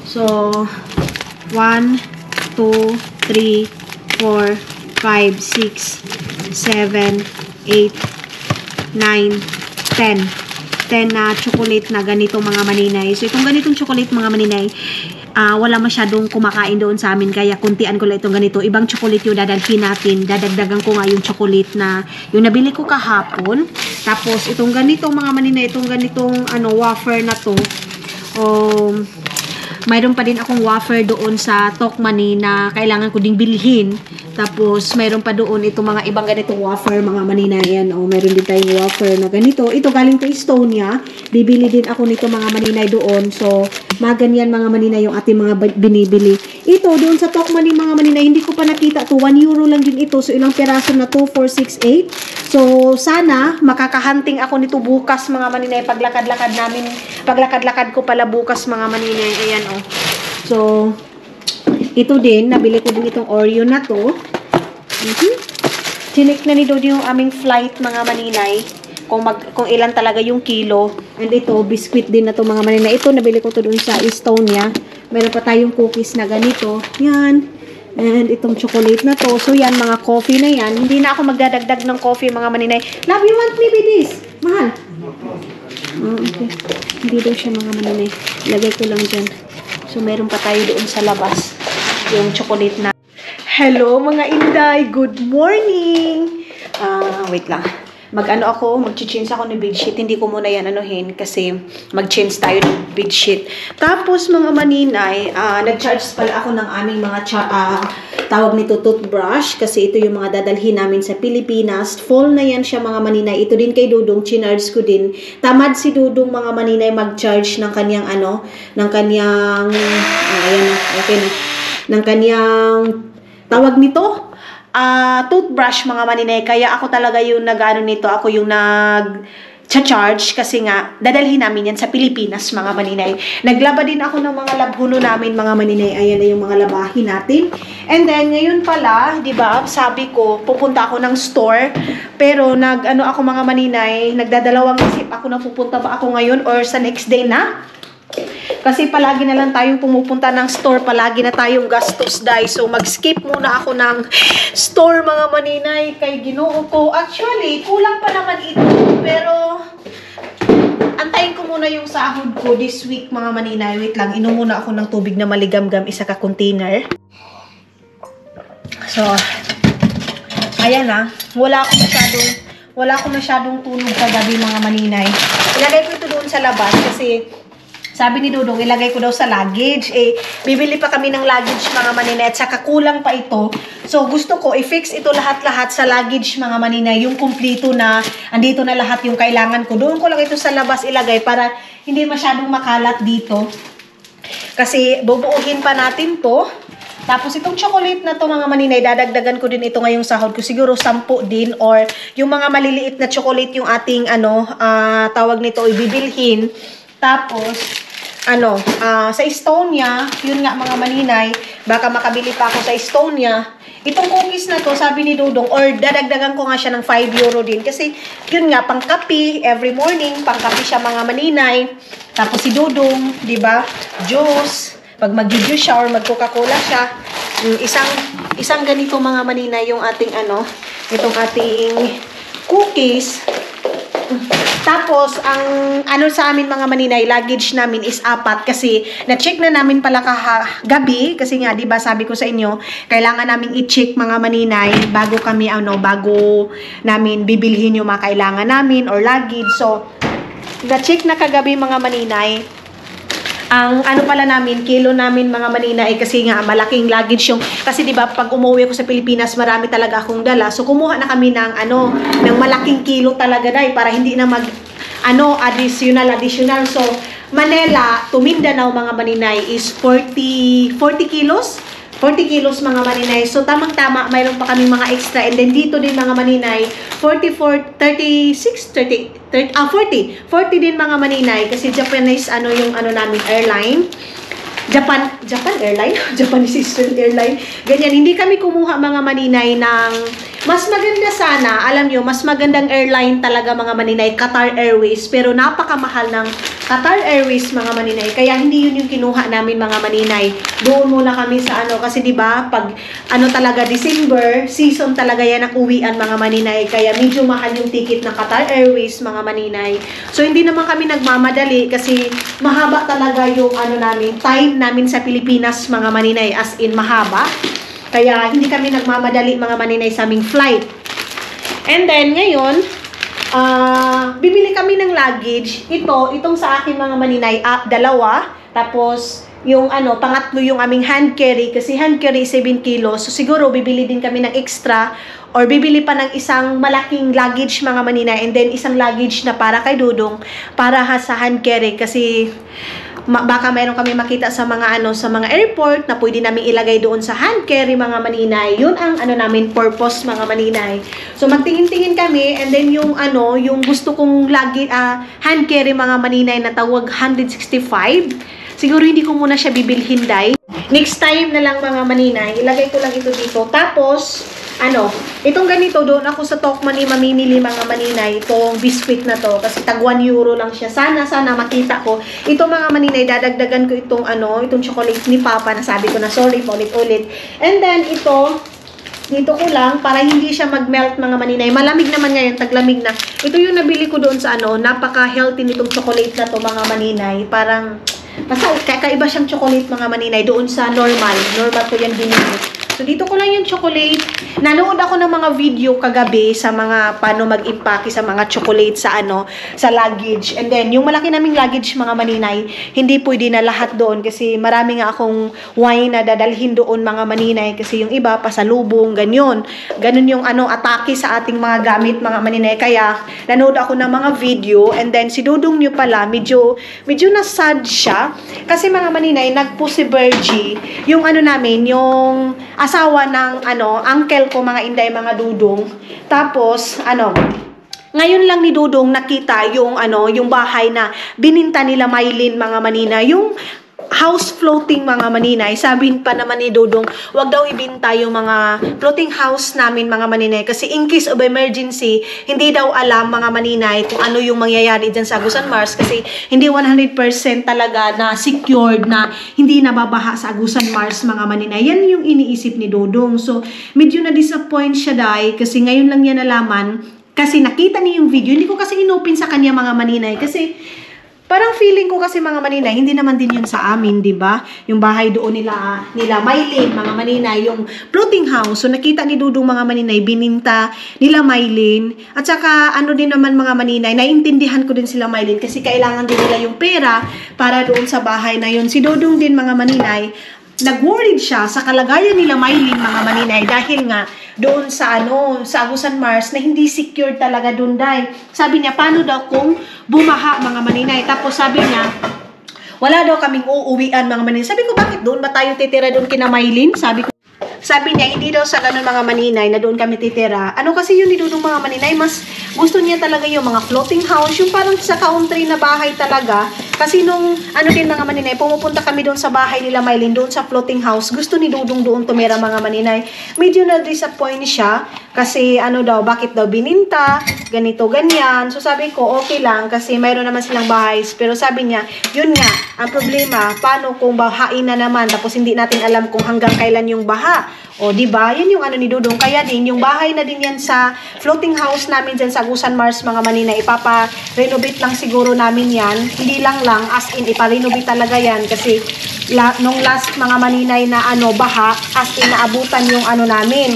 So, 1, 2, 3, 4, 5, 6, 7, 8, 9, 10. 10 na chocolate na ganito mga maninay. So, itong ganitong chocolate mga maninay, wala masyadong kumakain doon sa amin. Kaya, kuntian ko lang itong ganito. Ibang chocolate yung dadalhin natin. Dadagdagan ko nga yung chocolate na yung nabili ko kahapon. Tapos, itong ganito mga maninay, itong ganitong wafer na to. Mayroon pa din akong wafer doon sa Tokmani na kailangan ko ding bilhin. Tapos, mayroon pa doon itong mga ibang ganitong wafer, mga manina. Ayan, mayroon din tayong wafer na ganito. Ito, galing to Estonia. Bibili din ako nito mga maninay doon. So, mga ganyan mga maninay yung ating mga binibili. Ito, doon sa Tokmani mga maninay, hindi ko pa nakita to. 1 euro lang din ito. So, ilang peraso na 2, 4, 6, 8. So, sana makakahunting ako nito bukas mga maninay. Paglakad-lakad namin, paglakad-lakad ko pala bukas mga maninay. Ayan, So, ito din, nabili ko din itong Oreo na to. Chinik na ni Dodi yung aming flight mga maninay. Kung ilan talaga yung kilo. And ito, biscuit din na to mga maninay. Ito, nabili ko to doon sa Estonia. Meron pa tayong cookies na ganito. Yan. And itong chocolate na to. So, yan, mga coffee na yan. Hindi na ako magdadagdag ng coffee mga maninay. Love, you want maybe this? Mahal. Okay. Hindi daw siya mga maninay. Lagay ko lang dyan. So, meron pa tayo doon sa labas. Yung chocolate na. Hello mga inday! Good morning! Wait lang. Mag-change ako ng bedsheet. Hindi ko muna yan anuhin kasi mag-change tayo ng bedsheet. Tapos mga maninay, nag-charge pala ako ng aming mga tawag nito toothbrush kasi ito yung mga dadalhin namin sa Pilipinas. Full na yan siya mga maninay. Ito din kay Dudong, chinarge ko din. Tamad si Dudong mga maninay mag-charge ng kanyang ng kanyang ayan na, okay na. Ng kanyang tawag nito toothbrush mga maninay. Kaya ako talaga yung nito. Ako yung nag-charge kasi nga dadalhin namin yan sa Pilipinas mga maninay. Naglaba din ako ng mga labhuno namin mga maninay. Ayan na yung mga labahin natin. And then ngayon pala, 'di ba? Sabi ko pupunta ako ng store. Pero ako mga maninay, nagdadalawang isip ako na pupunta ba ako ngayon or sa next day na. Kasi palagi na lang tayong pumupunta ng store, palagi na tayong gastos dahil. So, mag-skip muna ako ng store mga maninay kay Ginoo ko. Actually, kulang pa naman ito. Pero, antayin ko muna yung sahod ko this week mga maninay. Wait lang, inom muna ako ng tubig na maligam-gam, isa ka container. So, ayan na. Wala ako masyadong tulog kagabi mga maninay. Ilagay ko ito doon sa labas kasi sabi ni Dudong, ilagay ko daw sa luggage. Bibili pa kami ng luggage mga maninay at saka kulang pa ito. So, gusto ko i-fix ito lahat-lahat sa luggage mga maninay. Yung kumplito na, andito na lahat yung kailangan ko. Doon ko lang ito sa labas ilagay para hindi masyadong makalat dito. Kasi, bubuuhin pa natin to. Tapos, itong chocolate na to mga maninay, dadagdagan ko din ito ngayong sahod ko. Siguro 10 din or yung mga maliliit na chocolate yung ating, tawag nito, ibibilhin. Tapos, sa Estonia, yun nga mga maninay, baka makabili pa ako sa Estonia. Itong cookies na to, sabi ni Dudong, or dadagdagan ko nga siya ng 5 euro din. Kasi, yun nga, pang kape, every morning, pang kape siya mga maninay. Tapos si Dudong, di ba, juice, pag mag-juice siya or mag-Coca-Cola siya, Isang ganito mga maninay yung ating itong ating cookies. Tapos, ang sa amin mga maninay, luggage namin is 4 kasi na-check na namin pala gabi kasi nga, di ba sabi ko sa inyo, kailangan namin i-check mga maninay bago kami, bago namin bibilhin yung mga kailangan namin or luggage. So, na-check na kagabi mga maninay, ang pala namin, kilo namin mga maninay kasi nga malaking luggage yung, kasi diba pag umuwi ako sa Pilipinas marami talaga akong dala, so kumuha na kami ng ng malaking kilo talaga dahil para hindi na mag additional. So Manila to Mindanao mga maninay is 40 kilos 40 kilos mga maninay. So tamang-tama, mayroon pa kami mga extra. And then dito din mga maninay, 40 din mga maninay kasi Japanese yung namin airline. Japan Airline, Japanese Eastern Airline. Ganyan, hindi kami kumuha mga maninay ng mas maganda sana. Alam nyo, mas magandang airline talaga mga maninay, Qatar Airways. Pero napakamahal ng Qatar Airways mga maninay. Kaya hindi yun yung kinuha namin mga maninay. Doon muna kami sa kasi 'di ba, pag talaga December, season talaga yan ang uwian mga maninay. Kaya medyo mahal yung ticket ng Qatar Airways mga maninay. So hindi naman kami nagmamadali kasi mahaba talaga yung namin, time namin sa Pilipinas mga maninay, as in mahaba. Kaya hindi kami nagmamadali mga maninay sa aming flight. And then ngayon, bibili kami ng luggage. Itong sa akin mga maninay, 2. Tapos yung pangatlo yung aming hand carry kasi hand carry 7 kilos. So siguro bibili din kami ng extra or bibili pa ng isang malaking luggage mga maninay, and then isang luggage na para kay Dudong para sa hand carry kasi baka mayroon kami makita sa mga sa mga airport na pwede namin ilagay doon sa hand carry mga maninay. Yun ang namin purpose mga maninay. So magtingin-tingin kami, and then yung yung gusto kong hand carry mga maninay na tawag 165. Siguro hindi ko muna siya bibilhin dahil next time na lang mga maninay. Ilagay ko lang ito dito. Tapos itong ganito, doon ako sa Tokman mamimili mga maninay, itong biscuit na to kasi tag 1 euro lang siya. Sana makita ko. Ito mga maninay, dadagdagan ko itong chocolate ni Papa na sabi ko na sorry paulit-ulit. And then dito ko lang para hindi siya mag-melt mga maninay. Malamig naman ngayon, taglamig na. Ito yung nabili ko doon sa napaka-healthy nitong chocolate na to mga maninay. Parang basta kakaiba siyang chocolate mga maninay doon sa normal ko yan binili. So dito ko lang yung chocolate. Nanood ako ng mga video kagabi sa mga paano mag-impake sa mga chocolate sa sa luggage. And then yung malaki naming luggage mga maninay, hindi pwede na lahat doon kasi marami nga akong wine na dadalhin doon mga maninay kasi yung iba pasalubong, ganyan. Ganun yung atake sa ating mga gamit mga maninay. Kaya nanood ako ng mga video, and then si Dudong nyo pala medyo na-sad siya kasi mga maninay, nagpo si Virgie, yung namin, yung asawa ng uncle ko mga Inday, mga Dudong. Tapos ngayon lang ni Dudong nakita yung yung bahay na bininta nila Mylene mga maninay, yung house floating mga maninay. Sabi pa naman ni Dudong, wag daw ibinta yung mga floating house namin mga maninay kasi in case of emergency, hindi daw alam mga maninay kung ano yung mangyayari dyan sa Agusan Mars kasi hindi 100% talaga na secured na hindi nababaha sa Agusan Mars mga maninay. Yan yung iniisip ni Dudong. So medyo na-disappoint siya dahil kasi ngayon lang niya nalaman kasi nakita niya yung video. Hindi ko kasi inopen sa kanya mga maninay kasi parang feeling ko kasi mga maninay, hindi naman din yun sa amin, di ba? Yung bahay doon nila Mylene, mga maninay, yung floating house. So nakita ni Dudong mga maninay, bininta nila Mylene. At saka din naman mga maninay, naiintindihan ko din sila Mylene kasi kailangan din nila yung pera para doon sa bahay na yun. Si Dudong din mga maninay, nag-worried siya sa kalagayan nila Mylene mga maninay dahil nga doon sa sa Agusan Mars na hindi secure talaga doon dahil sabi niya paano daw kung bumaha mga maninay. Tapos sabi niya wala daw kaming uuwian mga maninay. Sabi ko bakit doon ba tayo titira doon kina Mylene? Sabi niya hindi daw sa ganun mga maninay na doon kami titira. Kasi yun ni Dudong mga maninay, mas gusto niya talaga yung mga floating house, yung parang sa country na bahay talaga. Kasi nung, ano din mga maninay, pumupunta kami doon sa bahay nila Mylene, doon sa floating house, gusto ni Dudong doon tumira mga maninay. Medyo na-disappoint siya, kasi ano daw, bakit daw bininta, ganito, ganyan. So sabi ko, okay lang, kasi mayroon naman silang bahay. Pero sabi niya, yun nga, ang problema, paano kung bahain na naman, tapos hindi natin alam kung hanggang kailan yung baha. O, di ba? Yan yung ano ni Dudong. Kaya din, yung bahay na din yan sa floating house namin dyan sa Agusan Mars, mga maninay, ipapa-renovate lang siguro namin yan. Hindi lang, as in, ipa-renovate talaga yan. Kasi, nung last mga maninay na ano, baha, as in, naabutan yung ano namin.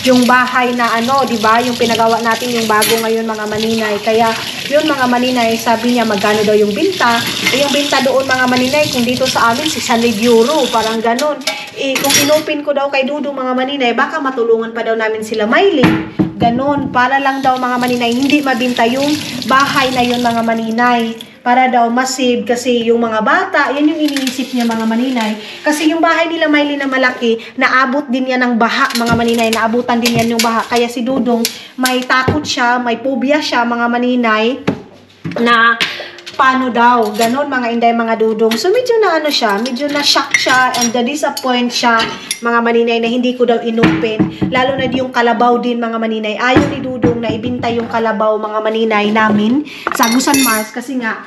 Yung bahay na ano, di ba? Yung pinagawa natin, yung bago ngayon, mga maninay. Kaya, yun mga maninay, sabi niya, magkano daw yung binta. Yung binta doon, mga maninay, kung dito sa amin, 600 euro, parang ganun. Kung inopen ko daw kay Dudong mga maninay, baka matulungan pa daw namin sila Mylene. Ganon, para lang daw mga maninay, hindi mabinta yung bahay na yun mga maninay. Para daw masave kasi yung mga bata, yan yung iniisip niya mga maninay. Kasi yung bahay nila Mylene na malaki, naabot din yan ng baha mga maninay, naabutan din yan yung baha. Kaya si Dudong, may takot siya, may phobia siya mga maninay, na paano daw, ganon mga inday, mga Dudong. So medyo na ano siya, medyo na shock siya and na-disappoint siya mga maninay na hindi ko daw inopen. Lalo na yung kalabaw din mga maninay. Ayaw ni Dudong na ibinta yung kalabaw mga maninay namin sa Agusan Mars kasi nga,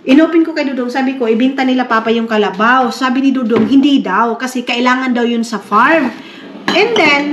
inopen ko kay Dudong, sabi ko, ibinta nila papa yung kalabaw. Sabi ni Dudong, hindi daw kasi kailangan daw yun sa farm. And then,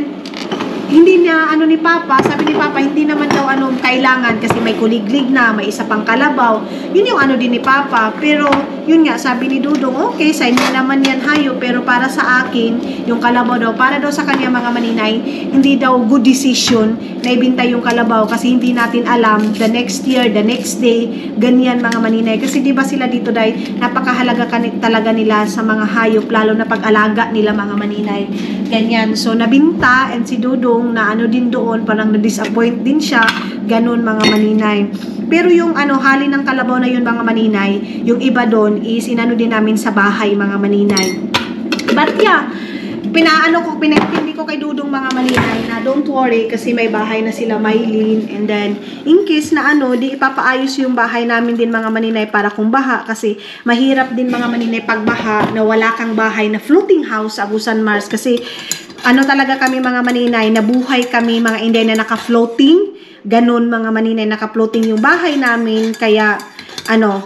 hindi niya, ano ni Papa, sabi ni Papa, hindi naman daw ano kailangan kasi may kuliglig na, may isa pang kalabaw. Yun yung ano din ni Papa. Pero, yun nga, sabi ni Dudong, okay, sa inyo naman yan hayo, pero para sa akin, yung kalabaw daw, para daw sa kanya mga maninay, hindi daw good decision na ibinta yung kalabaw kasi hindi natin alam, the next year, the next day, ganyan mga maninay. Kasi di ba sila dito dahil napakahalaga talaga nila sa mga hayop, lalo na pag-alaga nila mga maninay. Ganyan. So, nabinta, and si Dudong, na ano din doon, parang na-disappoint din siya, ganun mga maninay. Pero yung ano, hali ng kalabaw na yun mga maninay, yung iba doon is inano din namin sa bahay mga maninay. But yeah, pinintindi ko kay Dudong mga maninay na don't worry kasi may bahay na sila Mylene, and then in case na ano, di ipapaayos yung bahay namin din mga maninay para kung baha kasi mahirap din mga maninay pag baha na wala kang bahay na floating house sa Agusan Mars kasi ano talaga kami mga maninay, nabuhay kami mga inday na naka-floating, ganun mga maninay, naka-floating yung bahay namin, kaya ano,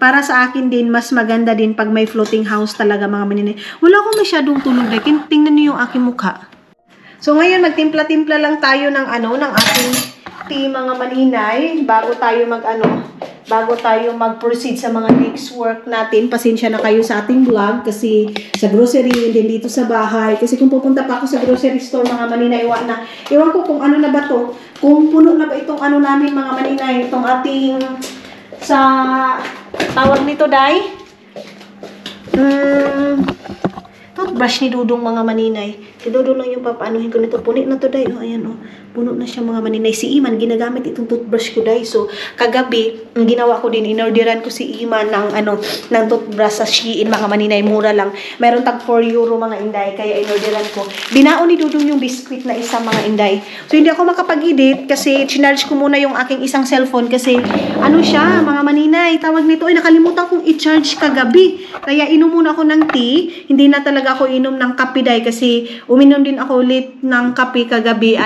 para sa akin din, mas maganda din pag may floating house talaga mga maninay. Wala akong masyadong tulog na, tingnan niyo yung aking mukha. So ngayon, magtimpla-timpla lang tayo ng ano, ng ating tea mga maninay, bago tayo mag-proceed sa mga next work natin. Pasensya na kayo sa ating vlog kasi sa grocery and din dito sa bahay. Kasi kung pupunta pa ako sa grocery store mga maninay, iwan ko kung ano na ba to. Kung puno na ba itong ano namin mga maninay, itong ating sa tawag nito day. Toothbrush ni Dudong mga maninay. Si Dudong lang yung papaanuhin ko nito. Punit na to day. Oh, ayan oh. Puno na siya mga maninay. Si Iman, ginagamit itong toothbrush ko day. So, kagabi, ang ginawa ko din, inorderan ko si Iman ng toothbrush sa Shein mga maninay. Mura lang. Meron tag 4 euro mga inday. Kaya inorderan ko. Binaon ni Dudong yung biscuit na isang mga inday. So, hindi ako makapag-edit kasi chinarge ko muna yung aking isang cellphone kasi ano siya, mga maninay. Tawag nito, ay nakalimutan kong i-charge kagabi. Kaya inom muna ako ng tea. Hindi na talaga ako inom ng kape day kasi uminom din ako ulit ng kape kagabi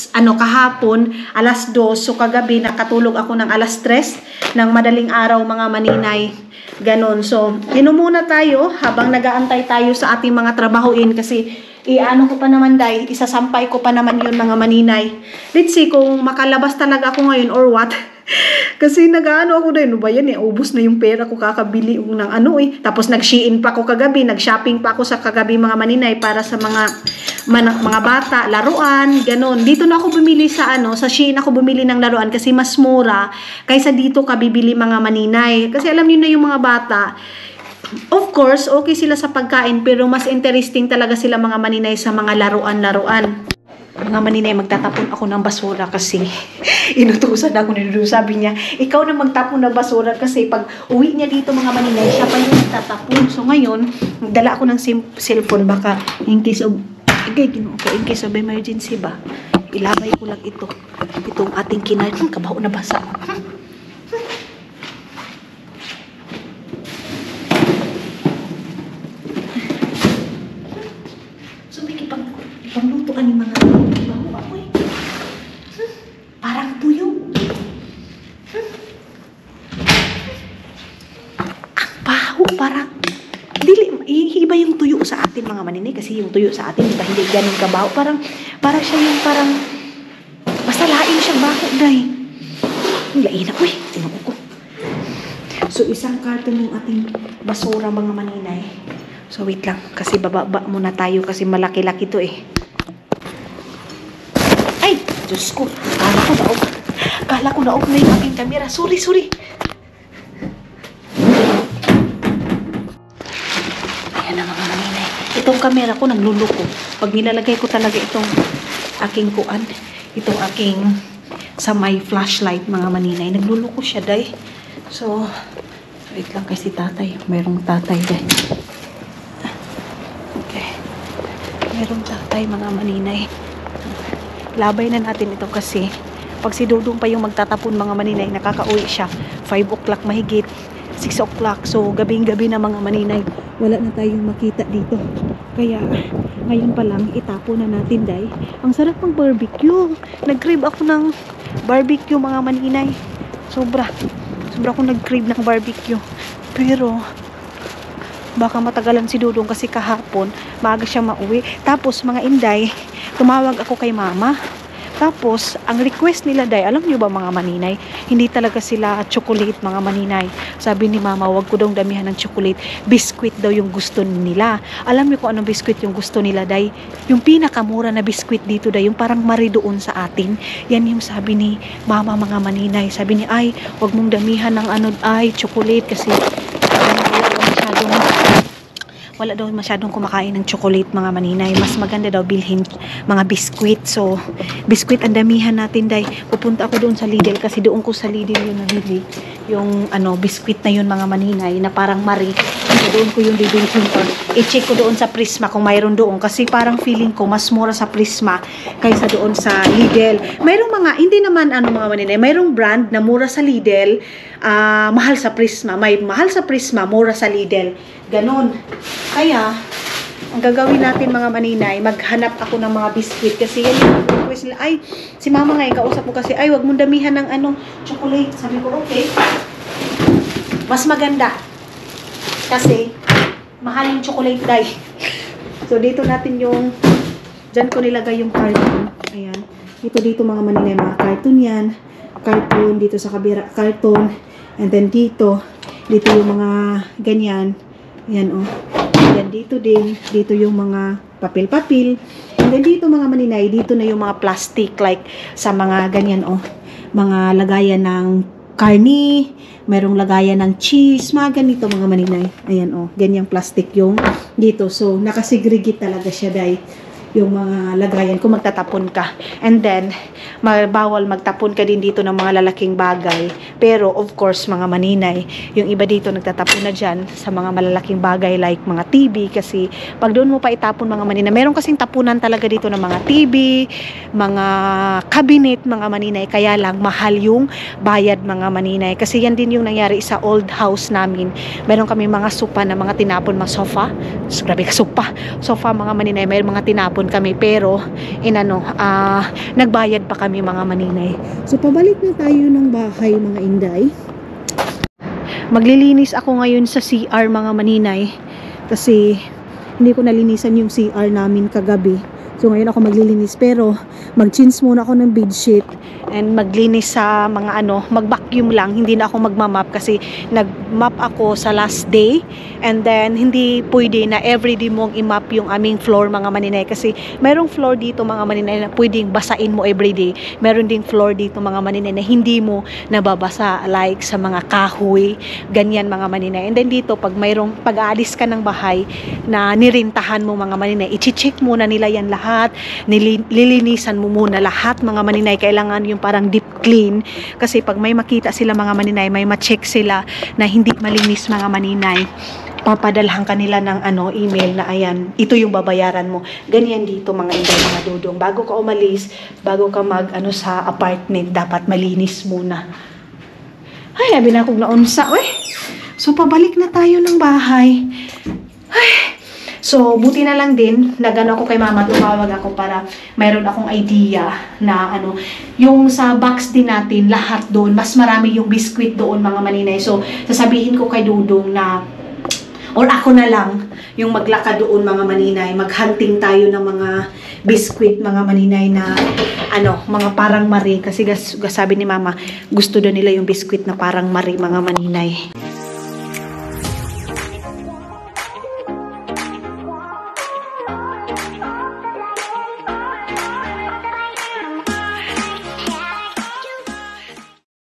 kahapon, alas 2. So, kagabi, nakatulog ako ng alas 3 ng madaling araw, mga maninay. Ganon. So, inom muna tayo habang nag-aantay tayo sa ating mga trabahuin kasi isasampay ko pa naman yun, mga maninay. Let's see kung makalabas talaga ako ngayon or what. Kasi nag-ano ako dahil, ba yan ubus na yung pera ko kakabili ng tapos nag-Shein pa ako kagabi, nag-shopping pa ako sa kagabi mga maninay para sa mga bata, laruan, ganon. Dito na ako bumili sa Shein ako bumili ng laruan kasi mas mura kaysa dito ka bibili mga maninay. Kasi alam niyo na yung mga bata, of course, okay sila sa pagkain pero mas interesting talaga sila mga maninay sa mga laruan-laruan. Mga maninay, magtatapon ako ng basura kasi inutusan ako ni Dudu. Sabi niya, ikaw na magtapon ng basura kasi pag uwi niya dito mga maninay, siya pa yung magtatapon. So ngayon, dala ako ng cellphone baka in case of emergency ba? ilabay ko lang ito. Itong ating kinain. Kabaho na basa. So, may ipanglutoan ni mga baho ako eh. Parang tuyo. Ang baho, parang iba yung tuyo sa atin mga maninay kasi yung tuyo sa atin diba hindi ganun kabaho, parang siya yung parang basta lain siyang baho day. Lain ako eh, tinuko ko. So isang karton yung ating basura mga maninay. So wait lang kasi bababa muna tayo kasi malaki-laki to eh. Ay, Diyos ko, kala ko naog na yung aking camera. Sorry. Itong camera ko nagluluko. Pag nilalagay ko talaga itong aking kuan, itong aking sa may flashlight mga maninay, nagluluko siya day. So, wait lang kasi tatay. Mayroong tatay day. Okay. Mayroong tatay mga maninay. Labay na natin ito kasi pag si Dudong pa yung magtatapon mga maninay, nakakauwi siya 5 o'clock mahigit, 6 o'clock. So, gabing-gabi na mga maninay. Wala na tayong makita dito. Kaya, ngayon pa lang, itapon na natin, day. Ang sarap ng barbecue. Nag-crave ako ng barbecue, mga maninay. Sobra ako nag-crave ng barbecue. Pero, baka matagalan si Dudong kasi kahapon, maaga siya mauwi. Tapos, mga inday, tumawag ako kay mama. Tapos, ang request nila day, alam niyo ba mga maninay, hindi talaga sila chocolate mga maninay. Sabi ni mama, wag ko daw damihan ng chocolate. Biscuit daw yung gusto nila. Alam niyo kung anong biscuit yung gusto nila day? Yung pinakamura na biscuit dito day, yung parang mari doon sa atin. Yan yung sabi ni mama mga maninay. Sabi ni, ay, wag mong damihan ng chocolate kasi wala daw masyadong kumakain ng chocolate mga maninay. Mas maganda daw bilhin mga biskuit. So, biskuit ang damihan natin day. Pupunta ako doon sa Lidl kasi doon ko sa Lidl yung nabili. Yung biskuit na yun mga maninay na parang mari. Doon ko yung bibilhin ko. I-check ko doon sa Prisma kung mayroon doon. Kasi parang feeling ko mas mura sa Prisma kaysa doon sa Lidl. Mayroong mga, hindi naman mga maninay, mayroong brand na mura sa Lidl, mahal sa Prisma. May mahal sa Prisma, mura sa Lidl. Ganon. Kaya, ang gagawin natin mga maninay, maghanap ako ng mga biscuit kasi yan yung request nila. Ay, si mama ngayon, kausap mo kasi, ay, wag mong damihan ng chocolate. Sabi ko, okay. Mas maganda. Kasi, mahal yung chocolate day. So, dito natin yung, dyan ko nilagay yung carton. Ayan. Dito mga maninay, mga carton yan. Carton, dito sa kabira, carton. And then dito yung mga ganyan. Yan Yan dito din. Dito yung mga papel-papel. And then dito mga maninay, dito na yung mga plastic like sa mga ganyan mga lagayan ng karni, merong lagayan ng cheese, mga ganito mga maninay. Ayan ganyang plastic yung dito. So nakasegregate talaga siya dahil yung mga lagayan kung magtatapon ka. And then, bawal magtapon ka din dito ng mga lalaking bagay. Pero, of course, mga maninay, yung iba dito nagtatapon na dyan sa mga malalaking bagay like mga TV. Kasi, pag doon mo pa itapon mga maninay, meron kasing tapunan talaga dito ng mga TV, mga cabinet, mga maninay. Kaya lang, mahal yung bayad mga maninay. Kasi yan din yung nangyari sa old house namin. Meron kami mga sofa na mga tinapon, mga sofa. Grabe ka, sofa mga maninay. Meron mga tinapon kami pero nagbayad pa kami mga maninay. So pabalik na tayo ng bahay mga inday. Maglilinis ako ngayon sa CR mga maninay kasi hindi ko nalinisan yung CR namin kagabi. So ngayon ako maglilinis pero mag-change muna ako ng bedsheet and maglinis sa mga mag-vacuum lang. Hindi na ako magmamap kasi nag-map ako sa last day and then hindi pwede na everyday mong i-map yung aming floor mga maninay kasi mayroong floor dito mga maninay na pwedeng basain mo everyday. Meron ding floor dito mga maninay na hindi mo nababasa like sa mga kahoy, ganyan mga maninay. And then dito pag-aalis ka ng bahay na nirintahan mo mga maninay, i-check muna nila yan lahat. Lilinisan mo muna lahat mga maninay. Kailangan yung parang deep clean kasi pag may makita sila mga maninay, may ma-check sila na hindi malinis mga maninay. papadalhan kanila ng email na ayan, ito yung babayaran mo. Ganyan dito mga inday, mga dudong. Bago ka umalis, bago ka sa apartment, dapat malinis muna. Ay, abi na akong naunsa. So, pabalik na tayo ng bahay. Ay, so, buti na lang din, nagano ako kay mama, tumawag ako para mayroon akong idea na yung sa box din natin, lahat doon, mas marami yung biskwit doon mga maninay. So, sasabihin ko kay Dudong na, or ako na lang, yung maglakad doon mga maninay, maghunting tayo ng mga biskwit mga maninay na, mga parang mari. Kasi sabi ni mama, gusto daw nila yung biskwit na parang mari mga maninay.